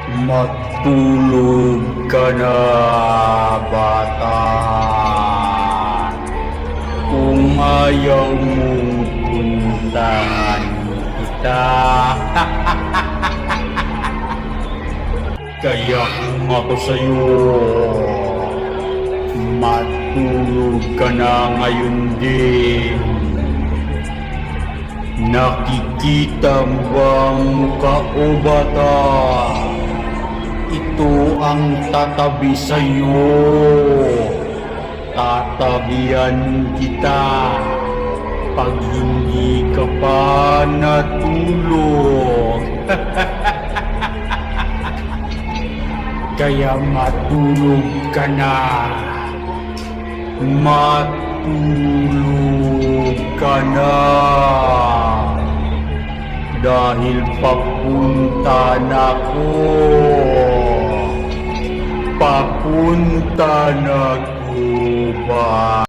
Matulog ka na, bata. Kung ayaw mong puntahan kita. Kaya kung ako sa'yo, matulog ka na ngayon din. Nakikita mo bang mukha o bata? Ito ang tatabi sa'yo. Tatabihan kita pag hindi ka pa natulog. Kaya matulog ka na. Matulog ka na. Dahil papunta na ko. Papunta na ko ba?